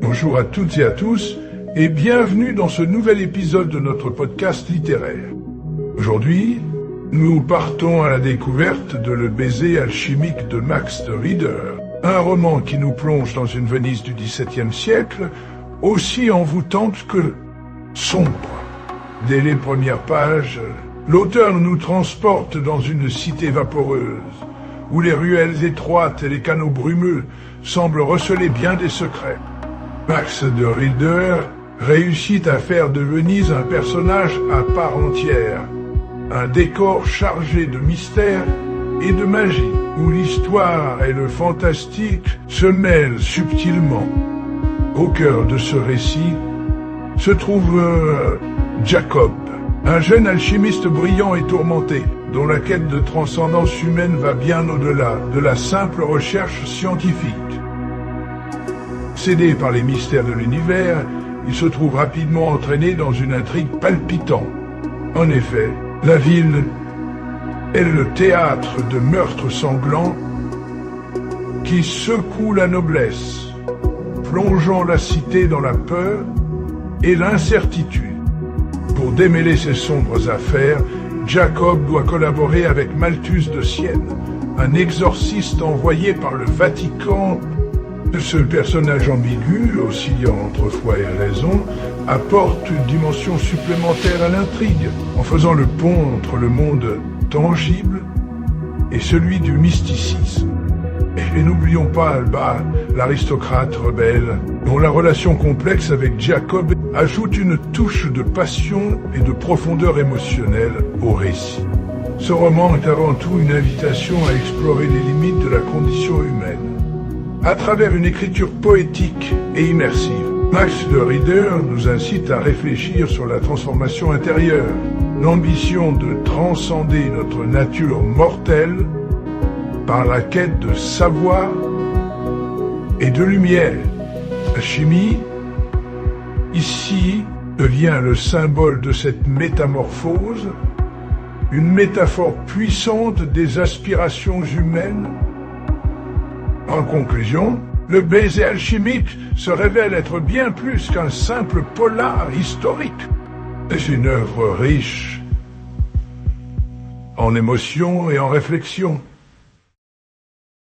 Bonjour à toutes et à tous, et bienvenue dans ce nouvel épisode de notre podcast littéraire. Aujourd'hui, nous partons à la découverte de Le baiser alchimique de Max de Rieder, un roman qui nous plonge dans une Venise du XVIIe siècle, aussi envoûtante que sombre. Dès les premières pages, l'auteur nous transporte dans une cité vaporeuse, où les ruelles étroites et les canaux brumeux semblent receler bien des secrets. Max de Rieder réussit à faire de Venise un personnage à part entière, un décor chargé de mystère et de magie, où l'histoire et le fantastique se mêlent subtilement. Au cœur de ce récit se trouve Jacob, un jeune alchimiste brillant et tourmenté, dont la quête de transcendance humaine va bien au-delà de la simple recherche scientifique. Cédé par les mystères de l'univers, il se trouve rapidement entraîné dans une intrigue palpitante. En effet, la ville est le théâtre de meurtres sanglants qui secouent la noblesse, plongeant la cité dans la peur et l'incertitude. Pour démêler ces sombres affaires, Jacob doit collaborer avec Malthus de Sienne, un exorciste envoyé par le Vatican. Ce personnage ambigu, oscillant entre foi et raison, apporte une dimension supplémentaire à l'intrigue, en faisant le pont entre le monde tangible et celui du mysticisme. Et n'oublions pas Alba, l'aristocrate rebelle, dont la relation complexe avec Jacob ajoute une touche de passion et de profondeur émotionnelle au récit. Ce roman est avant tout une invitation à explorer les limites de la condition humaine. À travers une écriture poétique et immersive, Max de Rieder nous incite à réfléchir sur la transformation intérieure, l'ambition de transcender notre nature mortelle par la quête de savoir et de lumière. La chimie, ici, devient le symbole de cette métamorphose, une métaphore puissante des aspirations humaines. En conclusion, Le baiser alchimique se révèle être bien plus qu'un simple polar historique. C'est une œuvre riche en émotions et en réflexions.